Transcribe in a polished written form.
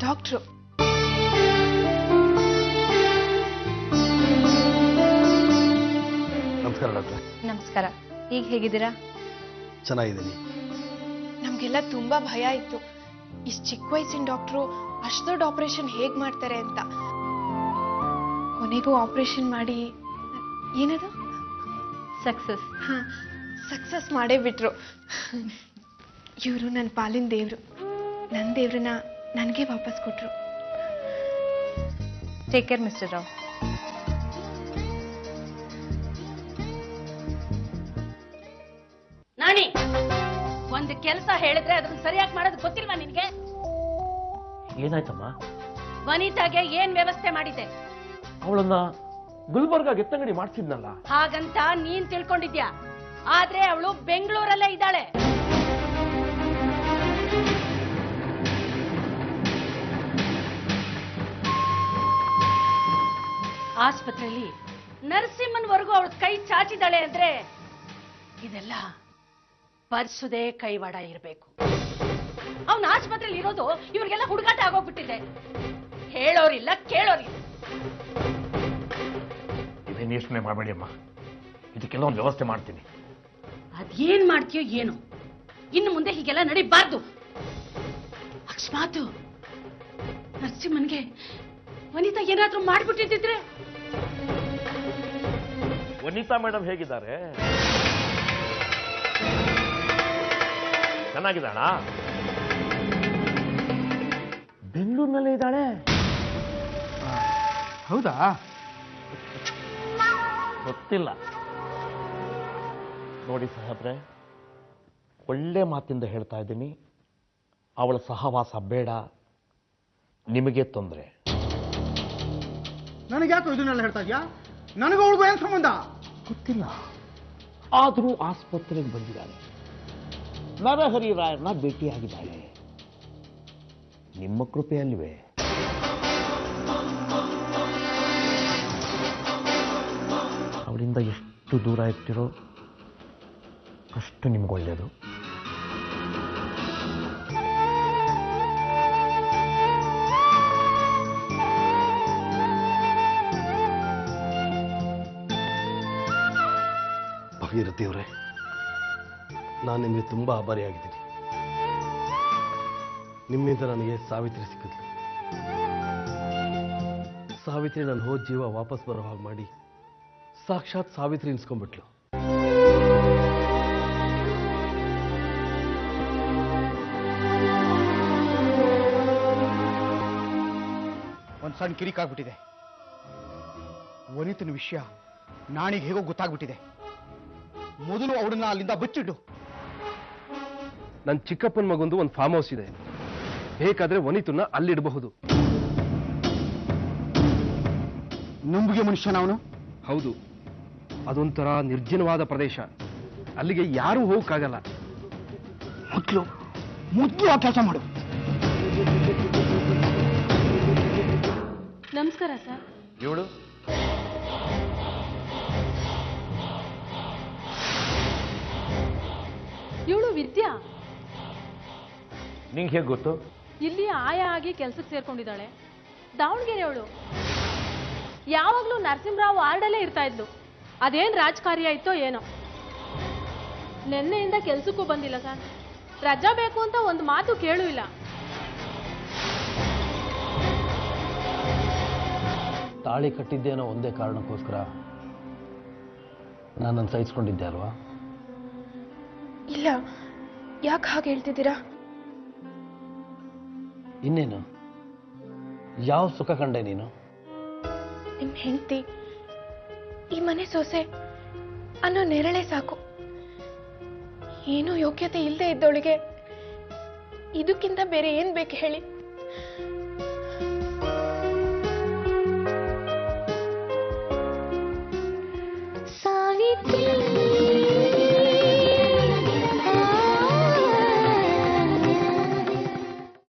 Doctor ನಮಸ್ಕಾರ doctor. ನಮಸ್ಕಾರ. ಈಗ ಹೇಗಿದ್ದೀರಾ? ಚೆನ್ನಾಗಿದ್ದೀನಿ. ನಮ್ಗೆಲ್ಲ ತುಂಬಾ ಭಯ ಇತ್ತು, ಇಷ್ಟು ಚಿಕ್ಕ ವಯಸ್ಸಿನ ಡಾಕ್ಟ್ರು ಅಷ್ಟು ದೊಡ್ಡ ಆಪರೇಷನ್ ಹೇಗ್ ಮಾಡ್ತಾರೆ ಅಂತ. ಕೊನೆಗೂ ಆಪರೇಷನ್ ಮಾಡಿ ಏನದು ಸಕ್ಸಸ್ ಮಾಡೇ ಬಿಟ್ರು. ಇವರು ನನ್ನ ಪಾಲಿನ ದೇವ್ರು. ನನ್ನ ದೇವ್ರನ್ನ ನನಗೆ ವಾಪಸ್ ಕೊಟ್ರು. Take care mister Rao. Nani, ಒಂದು ಕೆಲಸ ಹೇಳಿದ್ರೆ ಅದನ್ನ ಸರಿಯಾಗಿ ಮಾಡೋದು ಗೊತ್ತಿಲ್ವಾ ನಿನ್ಗೆ? ಏನಾಯ್ತಮ್ಮ? ವನಿತಾಗೆ ಏನ್ ವ್ಯವಸ್ಥೆ ಮಾಡಿದೆ? ಅವಳನ್ನ ಗುಲ್ಬರ್ಗ ಎತ್ತಂಗಡಿ ಮಾಡ್ಸಿದ್ನಲ್ಲ. ಹಾಗಂತ ನೀನ್ ತಿಳ್ಕೊಂಡಿದ್ಯಾ? ಆದ್ರೆ ಅವಳು ಬೆಂಗಳೂರಲ್ಲೇ ಇದ್ದಾಳೆ. ಆಸ್ಪತ್ರೆಯಲ್ಲಿ ನರಸಿಂಹನ್ವರೆಗೂ ಅವಳು ಕೈ ಚಾಚಿದಾಳೆ ಅಂದ್ರೆ ಇದೆಲ್ಲ ಪರ್ಸುದೇ ಕೈವಾಡ ಇರಬೇಕು. ಅವನ ಆಸ್ಪತ್ರೆಯಲ್ಲಿ ಇರೋದು ಇವ್ರಿಗೆಲ್ಲ ಹುಡುಗಾಟ ಆಗೋಗ್ಬಿಟ್ಟಿದೆ. ಹೇಳೋರಿಲ್ಲ ಕೇಳೋರಿಲ್ಲ. ಇದೇನು ಯೋಚನೆ ಮಾಡಬೇಡಿ ಅಮ್ಮ, ಇದಕ್ಕೆಲ್ಲ ಒಂದು ವ್ಯವಸ್ಥೆ ಮಾಡ್ತೀನಿ. ಅದೇನ್ ಮಾಡ್ತೀಯೋ ಏನು, ಇನ್ನು ಮುಂದೆ ಹೀಗೆಲ್ಲ ನಡಿಬಾರ್ದು. ಅಕಸ್ಮಾತ್ ನರಸಿಂಹನ್ಗೆ ವನಿತಾ ಏನಾದ್ರೂ ಮಾಡ್ಬಿಟ್ಟಿದ್ರೆ? ವನಿತಾ ಮೇಡಮ್ ಹೇಗಿದ್ದಾರೆ? ಚೆನ್ನಾಗಿದ್ದಾಳ? ಬೆಂಗಳೂರಿನಲ್ಲೇ ಇದ್ದಾಳೆ. ಹೌದಾ? ಗೊತ್ತಿಲ್ಲ. ನೋಡಿ ಸಾಹೇಬ್ರೆ, ಒಳ್ಳೆ ಮಾತಿಂದ ಹೇಳ್ತಾ ಇದ್ದೀನಿ, ಅವಳ ಸಹವಾಸ ಬೇಡ, ನಿಮಗೆ ತೊಂದರೆ. ನನಗ್ಯಾಕೋ ಇದನ್ನೆಲ್ಲ ಹೇಳ್ತಾ ಇದ್ಯಾ? ನನಗೂ ಅವಳಿಗೂ ಏನ್ ಸಂಬಂಧ? ಗೊತ್ತಿಲ್ಲ, ಆದರೂ ಆಸ್ಪತ್ರೆಗೆ ಬಂದಿದ್ದಾಳೆ. ನರಹರಿ ರಾಯರನ್ನ ಭೇಟಿಯಾಗಿದ್ದಾಳೆ. ನಿಮ್ಮ ಕೃಪೆಯಲ್ವೇ? ಅವಳಿಂದ ಎಷ್ಟು ದೂರ ಇರ್ತಿರೋ ಅಷ್ಟು ನಿಮ್ಗೊಳ್ಳೆಯದು. ಭಗೀರಥಿಯವರೇ, ನಾನು ನಿಮಗೆ ತುಂಬ ಆಭಾರಿಯಾಗಿದ್ದೀನಿ. ನಿಮ್ಮಿಂದ ನನಗೆ ಸಾವಿತ್ರಿ ಸಿಕ್ಕಿದ್ಲು. ಸಾವಿತ್ರಿ ನನ್ನ ಹೋದ ಜೀವ ವಾಪಸ್ ಬರೋ ಹಾಗೆ ಮಾಡಿ ಸಾಕ್ಷಾತ್ ಸಾವಿತ್ರಿ ಇನ್ಸ್ಕೊಂಡ್ಬಿಟ್ಲು. ಒಂದು ಸಣ್ಣ ಕಿರಿಕಾಗ್ಬಿಟ್ಟಿದೆ. ವನಿತನ ವಿಷಯ ನಾಣಿಗೆ ಹೇಗೋ ಗೊತ್ತಾಗ್ಬಿಟ್ಟಿದೆ. ಮೊದಲು ಅವಳನ್ನ ಅಲ್ಲಿಂದ ಬಚ್ಚಿಡು. ನನ್ನ ಚಿಕ್ಕಪ್ಪನ ಮಗೊಂದು ಒಂದು ಫಾರ್ಮ್ ಹೌಸ್ ಇದೆ, ಬೇಕಾದ್ರೆ ವನಿತನ್ನ ಅಲ್ಲಿಡಬಹುದು. ನಂಬಿಗೆ ಮನುಷ್ಯನ ಅವನು. ಹೌದು, ಅದೊಂಥರ ನಿರ್ಜನವಾದ ಪ್ರದೇಶ, ಅಲ್ಲಿಗೆ ಯಾರೂ ಹೋಗಕ್ಕಾಗಲ್ಲ. ಮೊದಲು ಆ ಕೆಲಸ ಮಾಡು. ನಮಸ್ಕಾರ ಸರ್. ಇವಳು ಇವಳು ವಿದ್ಯಾ. ನಿಂಗೆ ಹೇಗೆ ಗೊತ್ತು? ಇಲ್ಲಿ ಆಯ ಆಗಿ ಕೆಲ್ಸಕ್ಕೆ ಸೇರ್ಕೊಂಡಿದ್ದಾಳೆ. ದಾವಣಗೆರೆ ಅವಳು. ಯಾವಾಗ್ಲೂ ನರಸಿಂಹರಾವ್ ವಾರ್ಡಲ್ಲೇ ಇರ್ತಾ ಇದ್ಲು. ಅದೇನ್ ರಾಜಕಾರ್ಯ ಇತ್ತೋ ಏನೋ. ನಿನ್ನೆಯಿಂದ ಕೆಲ್ಸಕ್ಕೂ ಬಂದಿಲ್ಲ ಸರ್. ರಜಾ ಬೇಕು ಅಂತ ಒಂದು ಮಾತು ಕೇಳೂ ಇಲ್ಲ. ತಾಳಿ ಕಟ್ಟಿದ್ದೇನೋ ಒಂದೇ ಕಾರಣಕ್ಕೋಸ್ಕರ ನಾನು ಸಹಿಸ್ಕೊಂಡಿದ್ದೆ ಅಲ್ವಾ? ಇಲ್ಲ, ಯಾಕೆ ಹಾಗೆ ಹೇಳ್ತಿದ್ದೀರಾ? ಇನ್ನೇನು, ಯಾವ ಸುಖ ಕಂಡೆ ನೀನು? ನಿಮ್ಮ ಹೆಂಡತಿ, ಈ ಮನೆ ಸೊಸೆ ಅನ್ನೋ ನೆರಳೆ ಸಾಕು. ಏನೂ ಯೋಗ್ಯತೆ ಇಲ್ಲದೆ ಇದ್ದವಳಿಗೆ ಇದಕ್ಕಿಂತ ಬೇರೆ ಏನ್ ಬೇಕು ಹೇಳಿ?